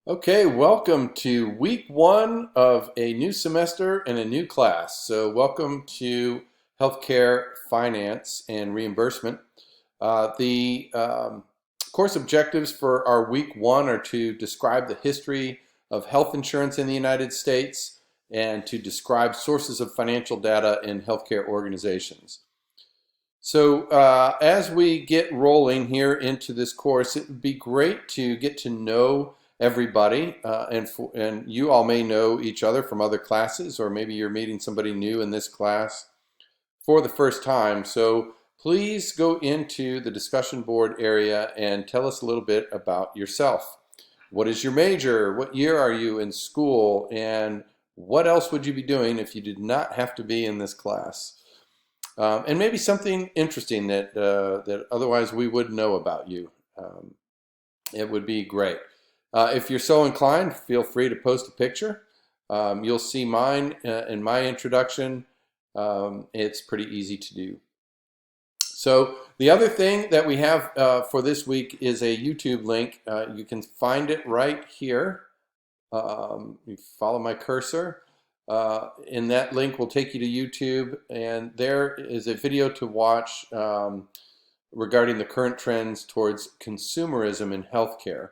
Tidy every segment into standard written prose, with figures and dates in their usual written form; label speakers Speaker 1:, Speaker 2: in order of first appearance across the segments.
Speaker 1: Okay, welcome to week one of a new semester and a new class. So welcome to Healthcare Finance and Reimbursement. The course objectives for our week one are to describe the history of health insurance in the United States and to describe sources of financial data in healthcare organizations. So as we get rolling here into this course, it would be great to get to know everybody, and you all may know each other from other classes, or maybe you're meeting somebody new in this class for the first time. So please go into the discussion board area and tell us a little bit about yourself. What is your major? What year are you in school? And what else would you be doing if you did not have to be in this class? And maybe something interesting that otherwise we would know about you. It would be great. If you're so inclined, feel free to post a picture. You'll see mine in my introduction. It's pretty easy to do. So the other thing that we have for this week is a YouTube link. You can find it right here. You follow my cursor. And that link will take you to YouTube, and there is a video to watch regarding the current trends towards consumerism in healthcare.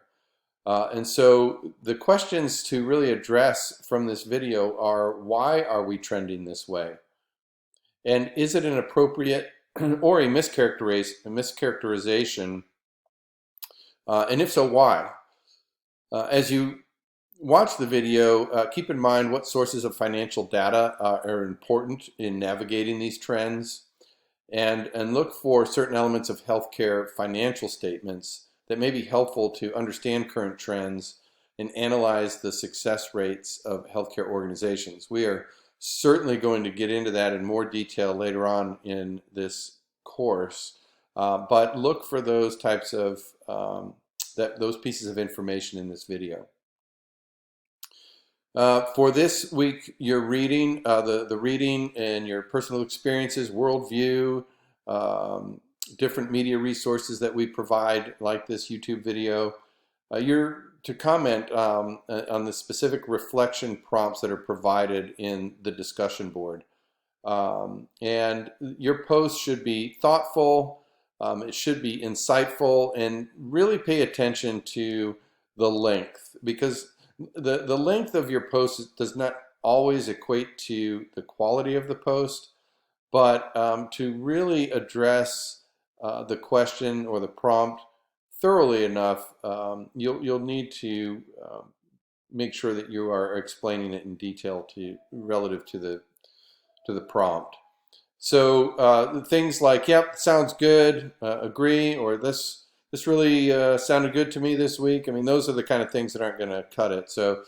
Speaker 1: And so the questions to really address from this video are, why are we trending this way? And is it an appropriate or a mischaracterization? And if so, why? As you watch the video, keep in mind what sources of financial data are important in navigating these trends, and look for certain elements of healthcare financial statements that may be helpful to understand current trends and analyze the success rates of healthcare organizations. We are certainly going to get into that in more detail later on in this course, but look for those types of those pieces of information in this video. For this week, you're reading the reading and your personal experiences, worldview, different media resources that we provide, like this YouTube video. You're to comment on the specific reflection prompts that are provided in the discussion board. And your post should be thoughtful, it should be insightful, and really pay attention to the length, because the length of your post does not always equate to the quality of the post, but to really address the question or the prompt thoroughly enough, you'll need to make sure that you are explaining it in detail relative to the prompt. So things like, yep, sounds good, agree, or this really sounded good to me this week. I mean, those are the kind of things that aren't going to cut it. So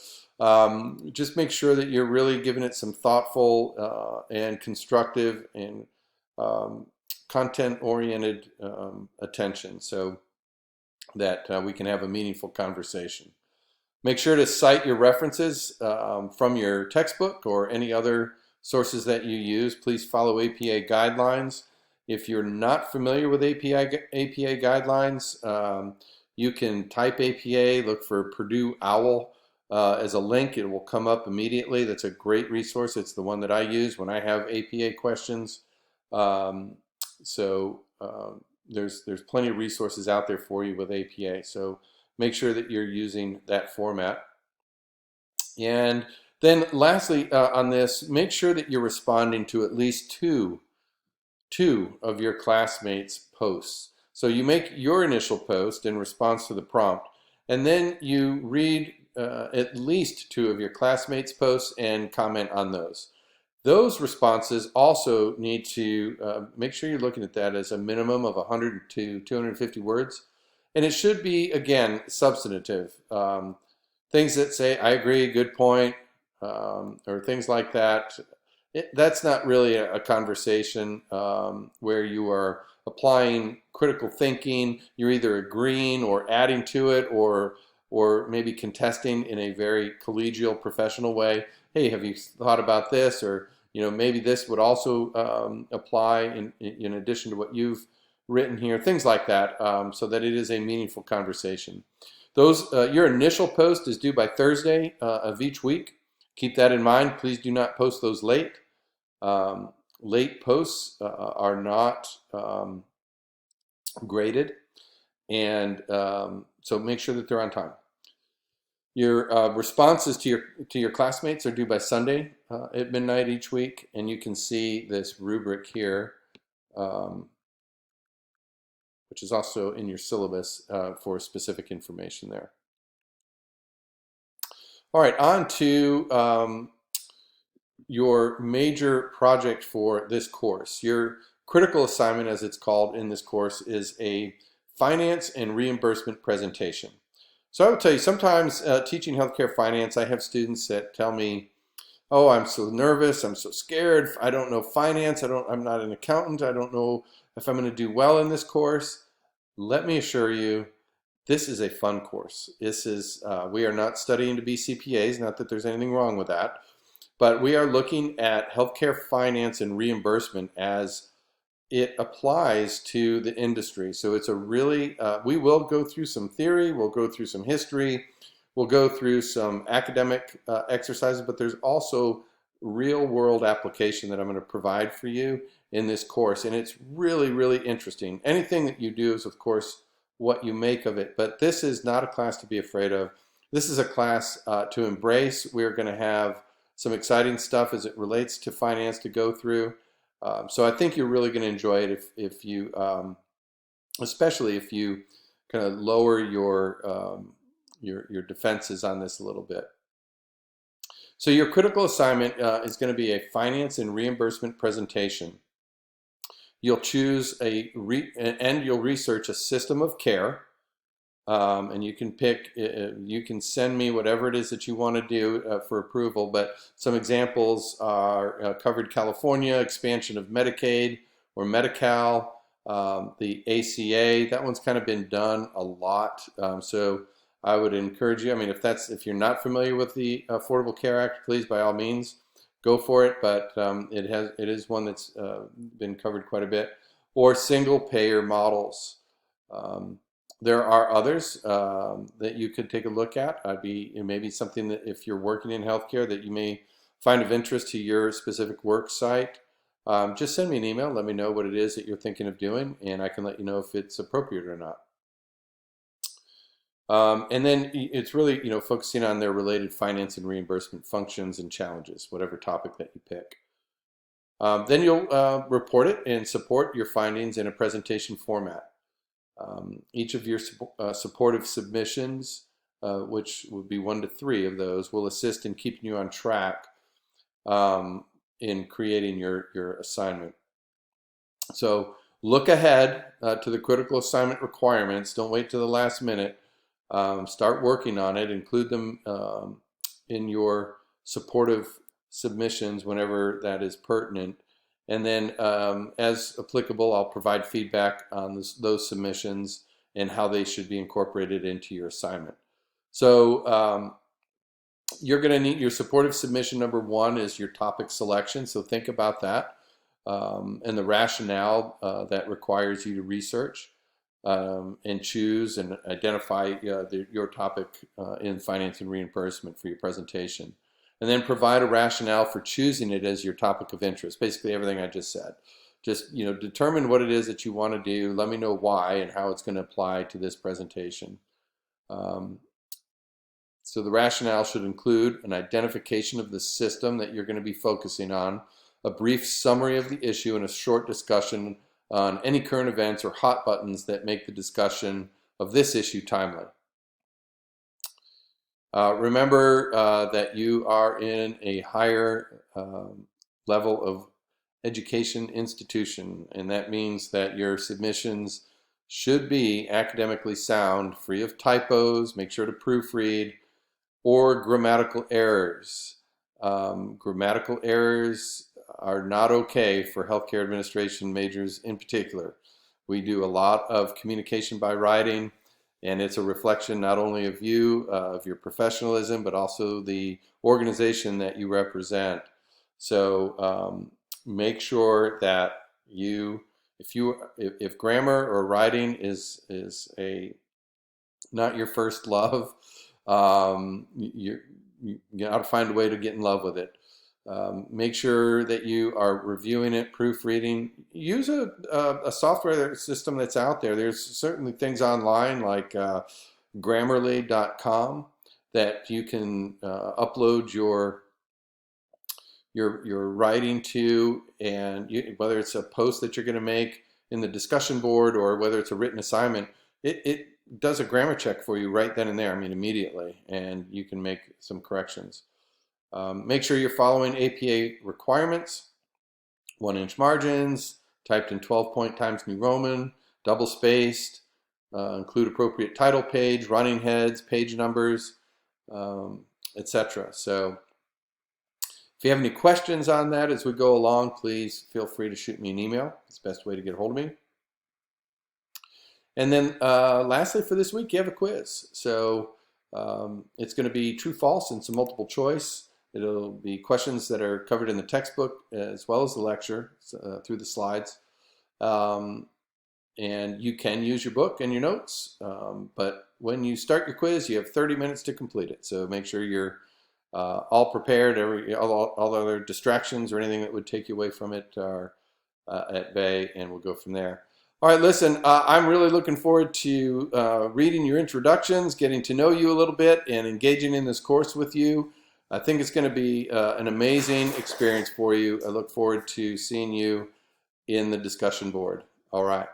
Speaker 1: just make sure that you're really giving it some thoughtful and constructive and content-oriented attention, so that we can have a meaningful conversation. Make sure to cite your references from your textbook or any other sources that you use. Please follow APA guidelines. If you're not familiar with APA guidelines, you can type APA, look for Purdue OWL as a link. It will come up immediately. That's a great resource. It's the one that I use when I have APA questions. There's plenty of resources out there for you with APA. So make sure that you're using that format. And then lastly on this, make sure that you're responding to at least two of your classmates' posts. So you make your initial post in response to the prompt, and then you read at least two of your classmates' posts and comment on those. Those responses also need to make sure you're looking at that as a minimum of 100 to 250 words. And it should be, again, substantive. Things that say, I agree, good point, or things like that. That's not really a conversation where you are applying critical thinking. You're either agreeing or adding to it, or maybe contesting in a very collegial, professional way. Hey, have you thought about this? Or maybe this would also apply in addition to what you've written here. Things like that, so that it is a meaningful conversation. Those your initial post is due by Thursday of each week. Keep that in mind. Please do not post those late. Late posts are not graded, and so make sure that they're on time. Your responses to your classmates are due by Sunday at midnight each week, and you can see this rubric here, which is also in your syllabus for specific information there. All right, on to your major project for this course. Your critical assignment, as it's called in this course, is a finance and reimbursement presentation. So I will tell you, sometimes teaching healthcare finance, I have students that tell me, oh, I'm so nervous, I'm so scared, I don't know finance, I'm not an accountant, I don't know if I'm going to do well in this course. Let me assure you, this is a fun course. This is, we are not studying to be CPAs, not that there's anything wrong with that, but we are looking at healthcare finance and reimbursement as it applies to the industry. So it's a really, we will go through some theory, we'll go through some history, we'll go through some academic exercises, but there's also real world application that I'm going to provide for you in this course. And it's really, really interesting. Anything that you do is, of course, what you make of it. But this is not a class to be afraid of. This is a class to embrace. We're going to have some exciting stuff as it relates to finance to go through. So I think you're really going to enjoy it if you, especially if you kind of lower your defenses on this a little bit. So your critical assignment is going to be a finance and reimbursement presentation. You'll choose and you'll research a system of care, and you can pick. You can send me whatever it is that you want to do for approval. But some examples are covered California, expansion of Medicaid or Medi-Cal, the ACA. That one's kind of been done a lot. So I would encourage you. I mean, if you're not familiar with the Affordable Care Act, please by all means go for it. But it is one that's been covered quite a bit. Or single payer models. There are others that you could take a look at. It may be something that if you're working in healthcare that you may find of interest to your specific work site. Just send me an email. Let me know what it is that you're thinking of doing, and I can let you know if it's appropriate or not. And then it's really, focusing on their related finance and reimbursement functions and challenges, whatever topic that you pick. Then you'll report it and support your findings in a presentation format. Each of your supportive submissions, which would be 1 to 3 of those, will assist in keeping you on track in creating your assignment. So look ahead to the critical assignment requirements. Don't wait till the last minute. Start working on it. Include them in your supportive submissions whenever that is pertinent. And then, as applicable, I'll provide feedback on those submissions and how they should be incorporated into your assignment. So you're going to need your supportive submission. Number 1 is your topic selection. So think about that and the rationale that requires you to research and choose and identify your topic in finance and reimbursement for your presentation. And then provide a rationale for choosing it as your topic of interest. Basically everything I just said. Just determine what it is that you want to do. Let me know why and how it's going to apply to this presentation. So the rationale should include an identification of the system that you're going to be focusing on, a brief summary of the issue, and a short discussion on any current events or hot buttons that make the discussion of this issue timely. Remember that you are in a higher level of education institution, and that means that your submissions should be academically sound, free of typos, make sure to proofread, or grammatical errors. Grammatical errors are not okay for healthcare administration majors in particular. We do a lot of communication by writing, and it's a reflection not only of you, of your professionalism, but also the organization that you represent. So make sure that if grammar or writing is a not your first love. You got to find a way to get in love with it. Make sure that you are reviewing it, proofreading. Use a software system that's out there. There's certainly things online like Grammarly.com that you can upload your writing to, and whether it's a post that you're going to make in the discussion board or whether it's a written assignment, it does a grammar check for you right then and there. I mean, immediately, and you can make some corrections. Make sure you're following APA requirements: 1-inch margins, typed in 12-point Times New Roman, double spaced, include appropriate title page, running heads, page numbers, etc. So if you have any questions on that as we go along, please feel free to shoot me an email. It's the best way to get a hold of me. And then lastly for this week, you have a quiz. So it's going to be true, false, and some multiple choice. It'll be questions that are covered in the textbook as well as the lecture through the slides. And you can use your book and your notes. But when you start your quiz, you have 30 minutes to complete it. So make sure you're all prepared. All other distractions or anything that would take you away from it are at bay, and we'll go from there. All right, listen, I'm really looking forward to reading your introductions, getting to know you a little bit, and engaging in this course with you. I think it's going to be an amazing experience for you. I look forward to seeing you in the discussion board. All right.